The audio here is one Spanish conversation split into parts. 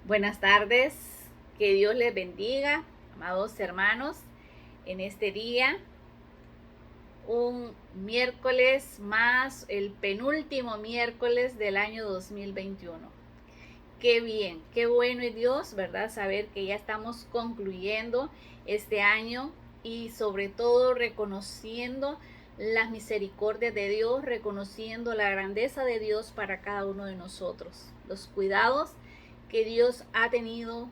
Buenas tardes, que Dios les bendiga, amados hermanos, en este día, un miércoles más, el penúltimo miércoles del año 2021. Qué bien, qué bueno es Dios, ¿verdad? Saber que ya estamos concluyendo este año y sobre todo reconociendo las misericordias de Dios, reconociendo la grandeza de Dios para cada uno de nosotros, los cuidados que Dios ha tenido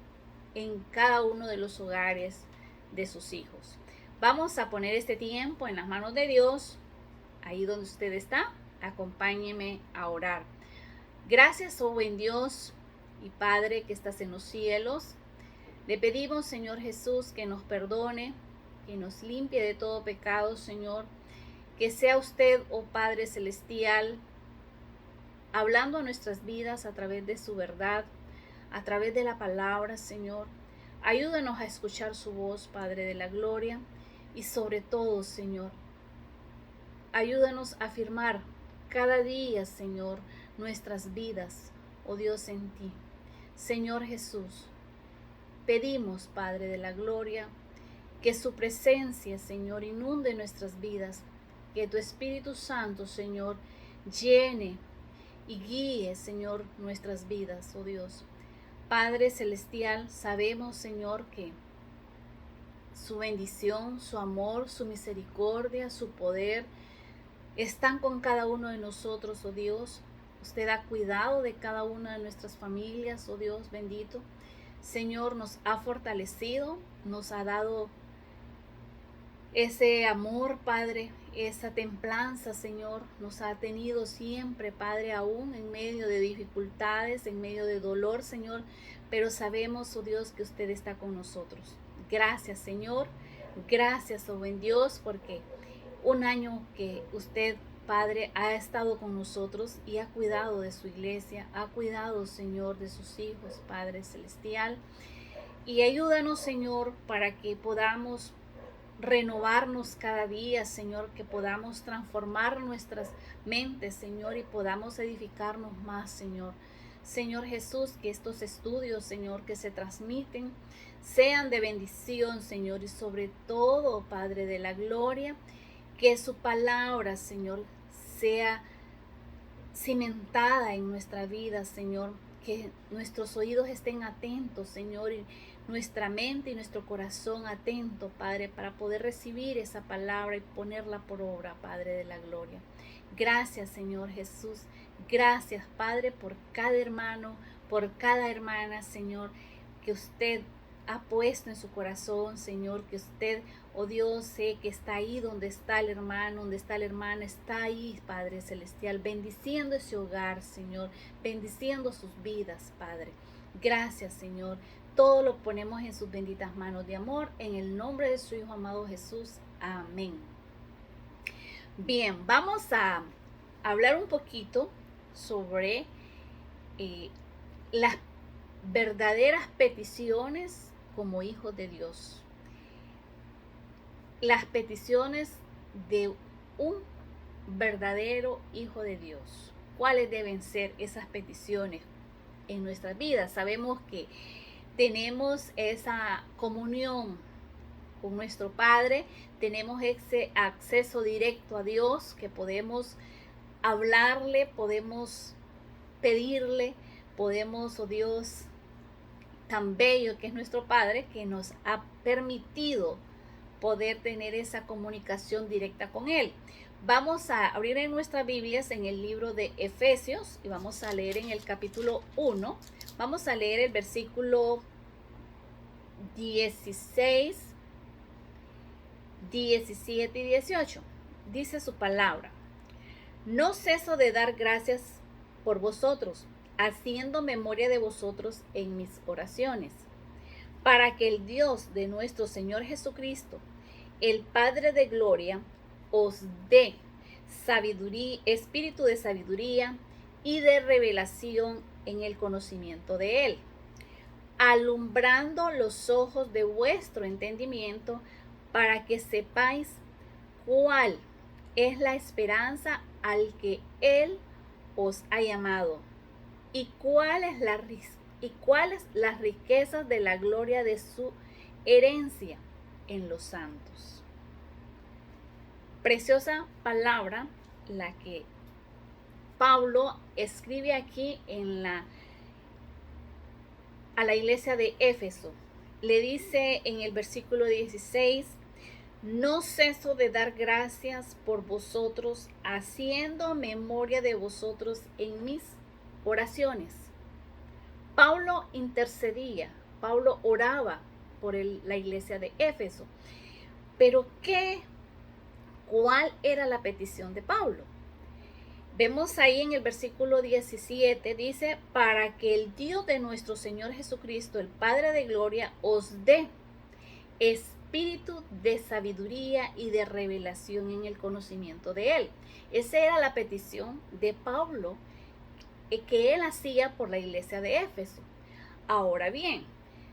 en cada uno de los hogares de sus hijos. Vamos a poner este tiempo en las manos de Dios, ahí donde usted está, acompáñeme a orar. Gracias, oh buen Dios y Padre que estás en los cielos. Le pedimos, Señor Jesús, que nos perdone, que nos limpie de todo pecado, Señor. Que sea usted, oh Padre Celestial, hablando a nuestras vidas a través de su verdad, a través de la palabra, Señor. Ayúdanos a escuchar su voz, Padre de la gloria, y sobre todo, Señor, ayúdanos a afirmar cada día, Señor, nuestras vidas, oh Dios, en ti. Señor Jesús, pedimos, Padre de la gloria, que su presencia, Señor, inunde nuestras vidas, que tu Espíritu Santo, Señor, llene y guíe, Señor, nuestras vidas, oh Dios. Padre Celestial, sabemos, Señor, que su bendición, su amor, su misericordia, su poder están con cada uno de nosotros, oh Dios. Usted ha cuidado de cada una de nuestras familias, oh Dios bendito. Señor, nos ha fortalecido, nos ha dado ese amor, Padre, esa templanza, Señor, nos ha tenido siempre, Padre, aún en medio de dificultades, en medio de dolor, Señor, pero sabemos, oh Dios, que usted está con nosotros. Gracias, Señor, gracias, oh buen Dios, porque un año que usted, Padre, ha estado con nosotros y ha cuidado de su iglesia, ha cuidado, Señor, de sus hijos, Padre Celestial, y ayúdanos, Señor, para que podamos renovarnos cada día, Señor, que podamos transformar nuestras mentes, Señor, y podamos edificarnos más, Señor. Señor Jesús, que estos estudios, Señor, que se transmiten, sean de bendición, Señor, y sobre todo, Padre de la gloria, que su palabra, Señor, sea cimentada en nuestra vida, Señor, que nuestros oídos estén atentos, Señor, y nuestra mente y nuestro corazón atento, Padre, para poder recibir esa palabra y ponerla por obra, Padre de la gloria. Gracias, Señor Jesús. Gracias, Padre, por cada hermano, por cada hermana, Señor, que usted ha puesto en su corazón, Señor, que usted, oh Dios, sé que está ahí donde está el hermano, donde está la hermana, está ahí, Padre Celestial, bendiciendo ese hogar, Señor, bendiciendo sus vidas, Padre. Gracias, Señor. Todo lo ponemos en sus benditas manos de amor, en el nombre de su Hijo amado Jesús. Amén. Bien, vamos a hablar un poquito sobre las verdaderas peticiones como hijos de Dios. Las peticiones de un verdadero hijo de Dios. ¿Cuáles deben ser esas peticiones en nuestras vidas? Sabemos que tenemos esa comunión con nuestro Padre, tenemos ese acceso directo a Dios, que podemos hablarle, podemos pedirle, podemos, oh Dios, tan bello que es nuestro Padre, que nos ha permitido poder tener esa comunicación directa con Él. Vamos a abrir en nuestras Biblias en el libro de Efesios y vamos a leer en el capítulo 1. Vamos a leer el versículo 16, 17 y 18. Dice su palabra: no ceso de dar gracias por vosotros, haciendo memoria de vosotros en mis oraciones, para que el Dios de nuestro Señor Jesucristo, el Padre de gloria, os dé sabiduría, espíritu de sabiduría y de revelación en el conocimiento de Él, alumbrando los ojos de vuestro entendimiento, para que sepáis cuál es la esperanza al que Él os ha llamado, y cuál es y cuáles las riquezas de la gloria de su herencia en los santos. Preciosa palabra la que Pablo escribe aquí a la iglesia de Éfeso. Le dice en el versículo 16: no ceso de dar gracias por vosotros, haciendo memoria de vosotros en mis oraciones. Pablo intercedía, Pablo oraba por la iglesia de Éfeso. Pero ¿cuál era la petición de Pablo? Vemos ahí en el versículo 17, dice: para que el Dios de nuestro Señor Jesucristo, el Padre de gloria, os dé espíritu de sabiduría y de revelación en el conocimiento de Él. Esa era la petición de Pablo que él hacía por la iglesia de Éfeso. Ahora bien,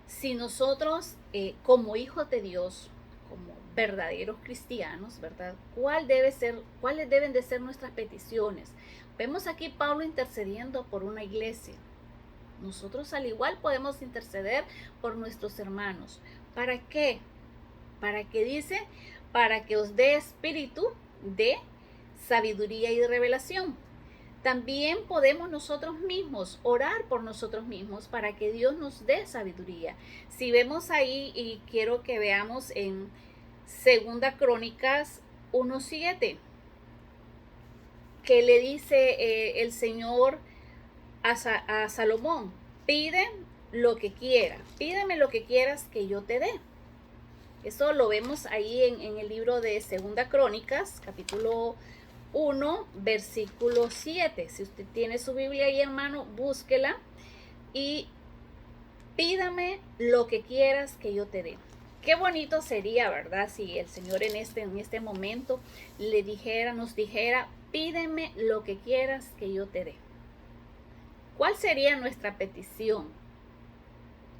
si nosotros como hijos de Dios, como verdaderos cristianos, ¿verdad? ¿Cuáles deben de ser nuestras peticiones? Vemos aquí Pablo intercediendo por una iglesia. Nosotros al igual podemos interceder por nuestros hermanos. ¿Para qué? ¿Para qué dice? Para que os dé espíritu de sabiduría y de revelación. También podemos nosotros mismos orar por nosotros mismos para que Dios nos dé sabiduría. Si vemos ahí, y quiero que veamos en Segunda Crónicas 1:7, que le dice el Señor a Salomón: pide lo que quieras, pídeme lo que quieras que yo te dé. Eso lo vemos ahí en el libro de Segunda Crónicas, capítulo 1, versículo 7. Si usted tiene su Biblia ahí, hermano, búsquela y pídame lo que quieras que yo te dé. Qué bonito sería, ¿verdad? Si el Señor en este momento nos dijera: pídeme lo que quieras que yo te dé. ¿Cuál sería nuestra petición?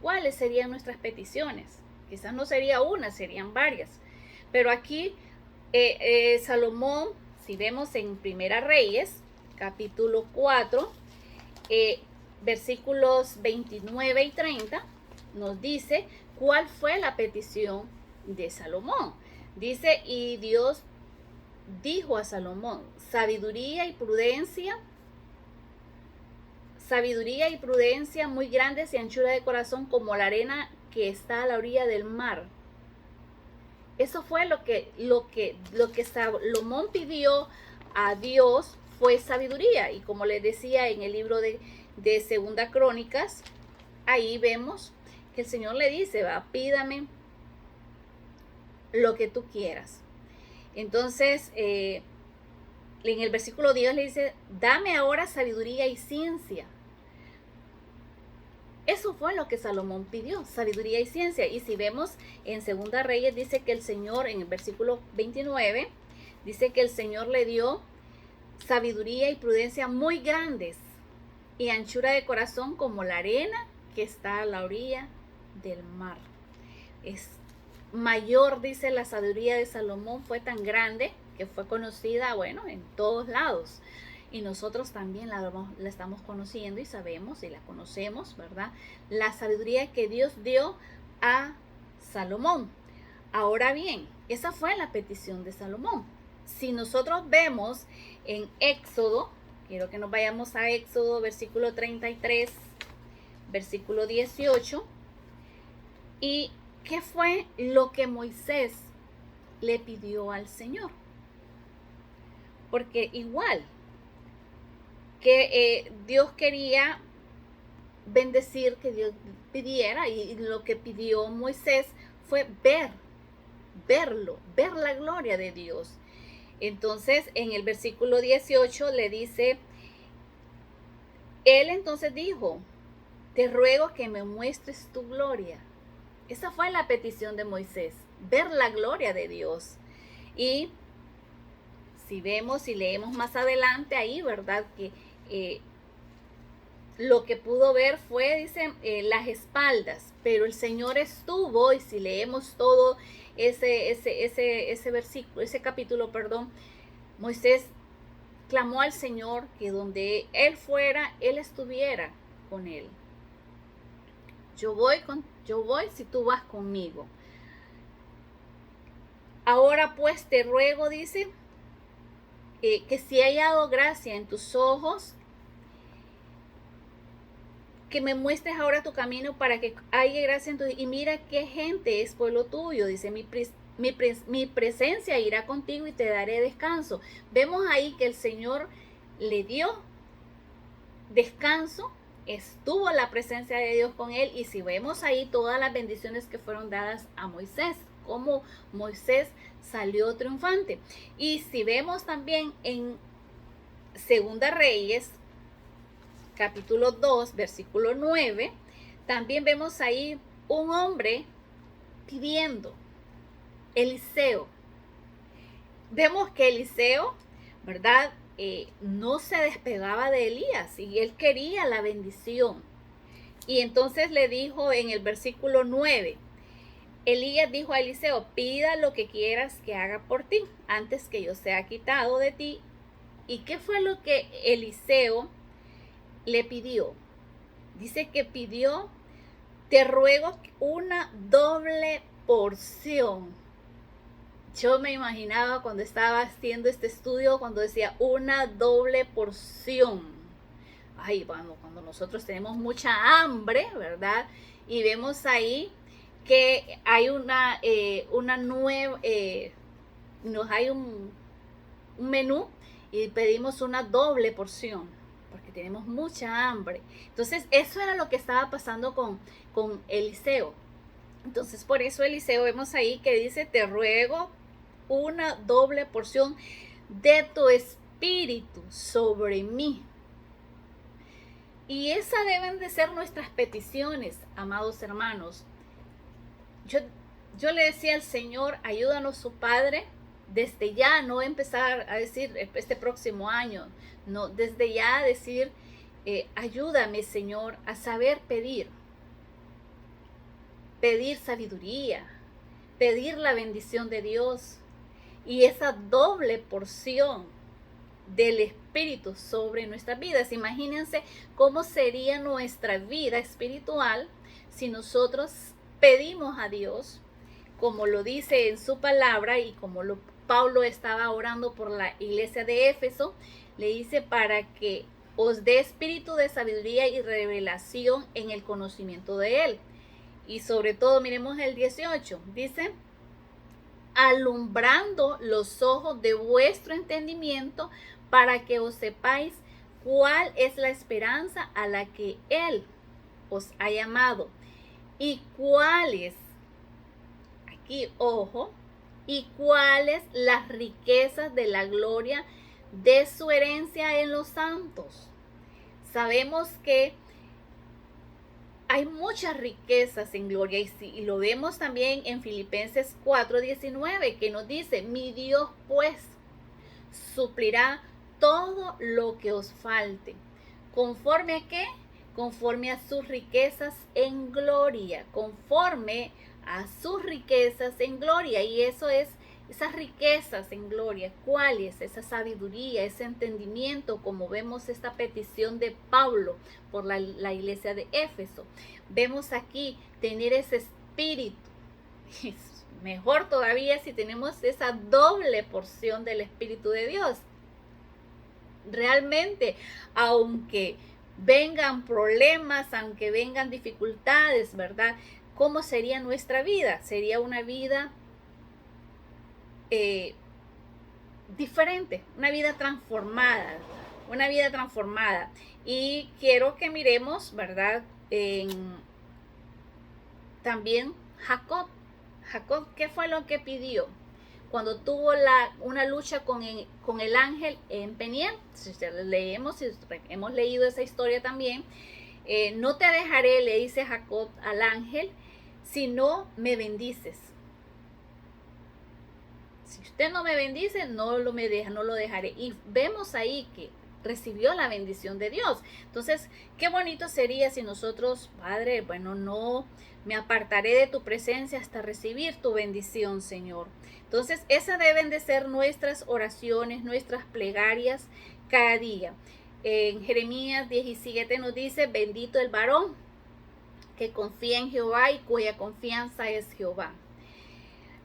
¿Cuáles serían nuestras peticiones? Quizás no sería una, serían varias. Pero aquí Salomón, si vemos en Primera Reyes, capítulo 4, versículos 29 y 30, nos dice cuál fue la petición de Salomón. Dice: y Dios dijo a Salomón: sabiduría y prudencia muy grandes y anchura de corazón como la arena que está a la orilla del mar. Eso fue lo que Salomón pidió a Dios, fue sabiduría. Y como les decía en el libro de Segunda Crónicas, ahí vemos que el Señor le dice: pídame lo que tú quieras. Entonces, en el versículo 10 le dice: dame ahora sabiduría y ciencia. Eso fue lo que Salomón pidió, sabiduría y ciencia. Y si vemos en Segunda Reyes, dice que el Señor, en el versículo 29, dice que el Señor le dio sabiduría y prudencia muy grandes y anchura de corazón como la arena que está a la orilla del mar. Es mayor, dice, la sabiduría de Salomón fue tan grande que fue conocida, bueno, en todos lados. Y nosotros también la estamos conociendo y sabemos y la conocemos, ¿verdad? La sabiduría que Dios dio a Salomón. Ahora bien, esa fue la petición de Salomón. Si nosotros vemos en Éxodo, quiero que nos vayamos a Éxodo, versículo 33, versículo 18. ¿Y qué fue lo que Moisés le pidió al Señor? Porque igual que Dios quería bendecir, que Dios pidiera, y lo que pidió Moisés fue ver la gloria de Dios. Entonces, en el versículo 18 le dice: él entonces dijo: te ruego que me muestres tu gloria. Esa fue la petición de Moisés, ver la gloria de Dios. Y si vemos y leemos más adelante ahí, ¿verdad? Que lo que pudo ver fue, dice, las espaldas, pero el Señor estuvo, y si leemos todo ese versículo, ese capítulo, perdón, Moisés clamó al Señor que donde él fuera, él estuviera con él. yo voy si tú vas conmigo. Ahora pues te ruego, dice, que si he hallado gracia en tus ojos, que me muestres ahora tu camino para que haya gracia en tu... Y mira qué gente es pueblo tuyo, dice, mi presencia irá contigo y te daré descanso. Vemos ahí que el Señor le dio descanso, estuvo la presencia de Dios con él, y si vemos ahí todas las bendiciones que fueron dadas a Moisés, como Moisés salió triunfante. Y si vemos también en Segunda Reyes, capítulo 2, versículo 9, también vemos ahí un hombre pidiendo, Eliseo. Vemos que Eliseo, ¿verdad? No se despegaba de Elías y él quería la bendición. Y entonces le dijo en el versículo 9, Elías dijo a Eliseo, pida lo que quieras que haga por ti, antes que yo sea quitado de ti. ¿Y qué fue lo que Eliseo le pidió? Dice que pidió, te ruego una doble porción. Yo me imaginaba cuando estaba haciendo este estudio, cuando decía una doble porción. Ay, bueno, cuando nosotros tenemos mucha hambre, ¿verdad? Y vemos ahí que hay una nueva, nos hay un menú y pedimos una doble porción porque tenemos mucha hambre. Entonces, eso era lo que estaba pasando con Eliseo. Entonces, por eso Eliseo vemos ahí que dice, te ruego una doble porción de tu espíritu sobre mí. Y esas deben de ser nuestras peticiones, amados hermanos. Yo le decía al Señor, ayúdanos, su Padre, desde ya, no empezar a decir este próximo año, no, desde ya decir, ayúdame, Señor, a saber pedir sabiduría, pedir la bendición de Dios y esa doble porción del Espíritu sobre nuestras vidas. Imagínense cómo sería nuestra vida espiritual si nosotros pedimos a Dios, como lo dice en su palabra y como Pablo estaba orando por la iglesia de Éfeso, le dice para que os dé espíritu de sabiduría y revelación en el conocimiento de Él. Y sobre todo, miremos el 18, dice, alumbrando los ojos de vuestro entendimiento para que os sepáis cuál es la esperanza a la que Él os ha llamado y cuáles, aquí ojo, y cuáles las riquezas de la gloria de su herencia en los santos. Sabemos que hay muchas riquezas en gloria y lo vemos también en Filipenses 4:19 que nos dice, mi Dios pues suplirá todo lo que os falte. ¿Conforme a qué? Conforme a sus riquezas en gloria, conforme a sus riquezas en gloria. Y eso es, esas riquezas en gloria, ¿cuáles? Esa sabiduría, ese entendimiento, como vemos esta petición de Pablo por la iglesia de Éfeso. Vemos aquí tener ese espíritu. Es mejor todavía si tenemos esa doble porción del Espíritu de Dios. Realmente, aunque vengan problemas, aunque vengan dificultades, ¿verdad? ¿Cómo sería nuestra vida? Sería una vida diferente, una vida transformada, Y quiero que miremos, ¿verdad? También Jacob, ¿qué fue lo que pidió? Cuando tuvo una lucha con el ángel en Peniel, si leemos, si hemos leído esa historia también, no te dejaré, le dice Jacob al ángel, si no me bendices. Si usted no me bendice, no lo dejaré. Y vemos ahí que recibió la bendición de Dios. Entonces, qué bonito sería si nosotros, Padre, bueno, no me apartaré de tu presencia hasta recibir tu bendición, Señor. Entonces, esas deben de ser nuestras oraciones, nuestras plegarias cada día. En Jeremías 17 nos dice, bendito el varón que confía en Jehová y cuya confianza es Jehová.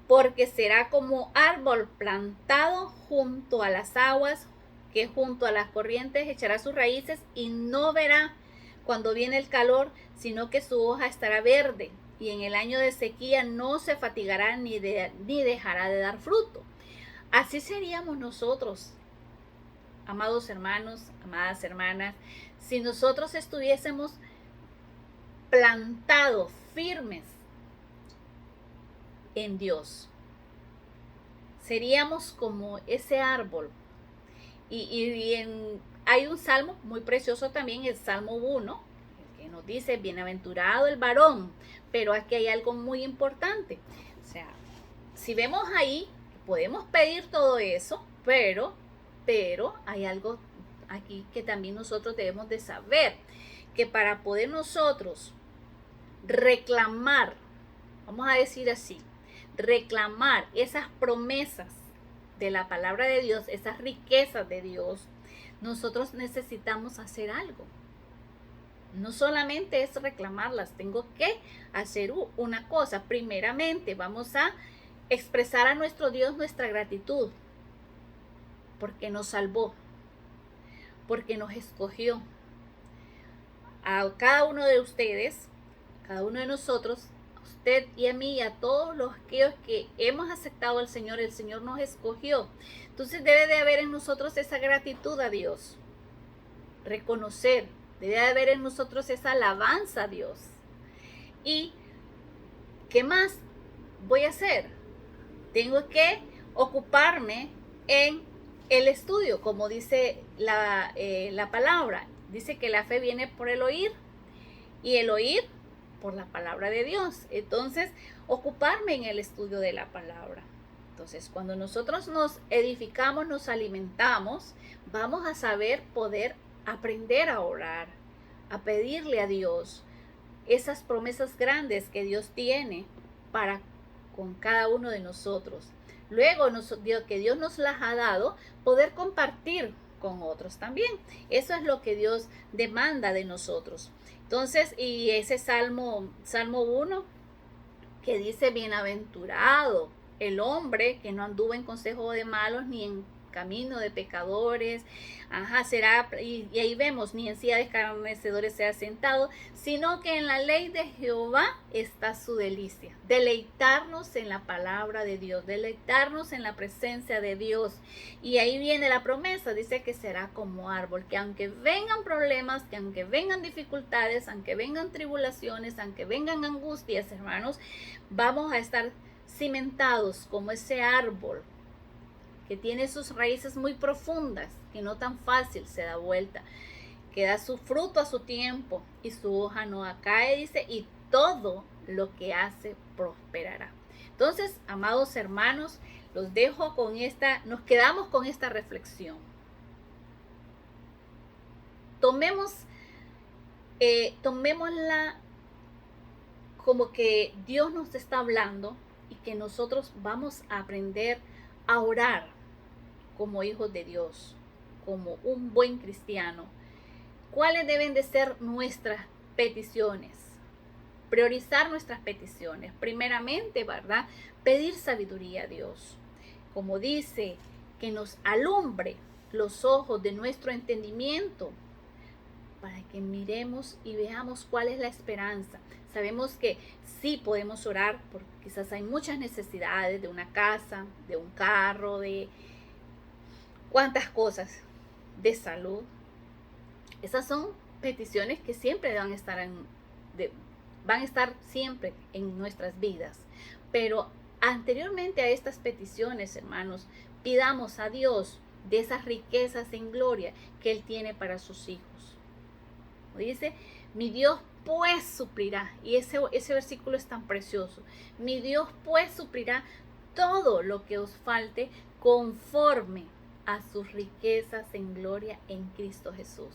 Porque será como árbol plantado junto a las aguas, que junto a las corrientes echará sus raíces y no verá cuando viene el calor, sino que su hoja estará verde, y en el año de sequía no se fatigará ni dejará de dar fruto. Así seríamos nosotros, amados hermanos, amadas hermanas, si nosotros estuviésemos plantados, firmes en Dios. Seríamos como ese árbol. Hay un salmo muy precioso también, el Salmo 1, que nos dice, bienaventurado el varón, pero aquí hay algo muy importante. O sea, si vemos ahí, podemos pedir todo eso, pero hay algo aquí que también nosotros debemos de saber, que para poder nosotros reclamar, vamos a decir así, reclamar esas promesas de la palabra de Dios, esas riquezas de Dios, nosotros necesitamos hacer algo. No solamente es reclamarlas, tengo que hacer una cosa. Primeramente, vamos a expresar a nuestro Dios nuestra gratitud, porque nos salvó, porque nos escogió. A cada uno de ustedes, a cada uno de nosotros, a usted y a mí, y a todos aquellos que hemos aceptado al Señor, el Señor nos escogió. Entonces debe de haber en nosotros esa gratitud a Dios, reconocer, debe de haber en nosotros esa alabanza a Dios. ¿Y qué más voy a hacer? Tengo que ocuparme en el estudio, como dice la palabra. Dice que la fe viene por el oír y el oír por la palabra de Dios. Entonces, ocuparme en el estudio de la palabra. Entonces, cuando nosotros nos edificamos, nos alimentamos, vamos a saber poder aprender a orar, a pedirle a Dios esas promesas grandes que Dios tiene para con cada uno de nosotros. Luego, que Dios nos las ha dado, poder compartir con otros también. Eso es lo que Dios demanda de nosotros. Entonces, y ese Salmo 1, que dice, bienaventurado el hombre que no anduvo en consejo de malos, ni en camino de pecadores, será, y ahí vemos, ni en silla de escarnecedores sea sentado, sino que en la ley de Jehová está su delicia. Deleitarnos en la palabra de Dios, deleitarnos en la presencia de Dios. Y ahí viene la promesa, dice que será como árbol, que aunque vengan problemas, que aunque vengan dificultades, aunque vengan tribulaciones, aunque vengan angustias, hermanos, vamos a estar cimentados como ese árbol que tiene sus raíces muy profundas, que no tan fácil se da vuelta, que da su fruto a su tiempo y su hoja no cae, dice, y todo lo que hace prosperará. Entonces, amados hermanos, los dejo con nos quedamos con esta reflexión. Tomémosla como que Dios nos está hablando y que nosotros vamos a aprender a orar como hijos de Dios, como un buen cristiano. ¿Cuáles deben de ser nuestras peticiones? Priorizar nuestras peticiones. Primeramente, ¿verdad? Pedir sabiduría a Dios. Como dice, que nos alumbre los ojos de nuestro entendimiento para que miremos y veamos cuál es la esperanza. Sabemos que sí podemos orar porque quizás hay muchas necesidades de una casa, de un carro, de cuántas cosas, de salud. Esas son peticiones que siempre van a estar siempre en nuestras vidas. Pero anteriormente a estas peticiones, hermanos, pidamos a Dios de esas riquezas en gloria que Él tiene para sus hijos. Dice, mi Dios pues suplirá, y ese versículo es tan precioso. Mi Dios pues suplirá todo lo que os falte conforme a sus riquezas en gloria en Cristo Jesús.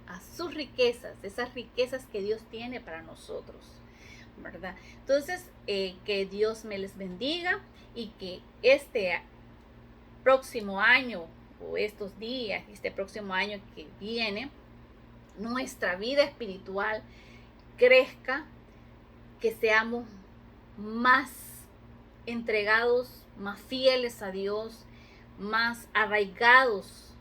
A sus riquezas, esas riquezas que Dios tiene para nosotros, ¿verdad? Entonces, que Dios me les bendiga y que este próximo año o estos días, este próximo año que viene, nuestra vida espiritual crezca, que seamos más entregados, más fieles a Dios, más arraigados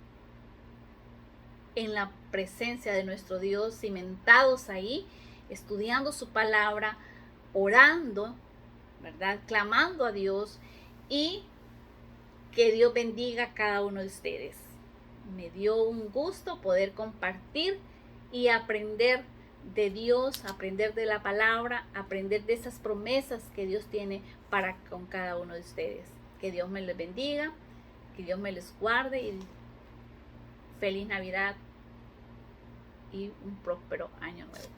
en la presencia de nuestro Dios, cimentados ahí, estudiando su palabra, orando, ¿verdad? Clamando a Dios, y que Dios bendiga a cada uno de ustedes. Me dio un gusto poder compartir y aprender de Dios, aprender de la palabra, aprender de esas promesas que Dios tiene para con cada uno de ustedes. Que Dios me les bendiga, que Dios me les guarde, y feliz Navidad y un próspero año nuevo.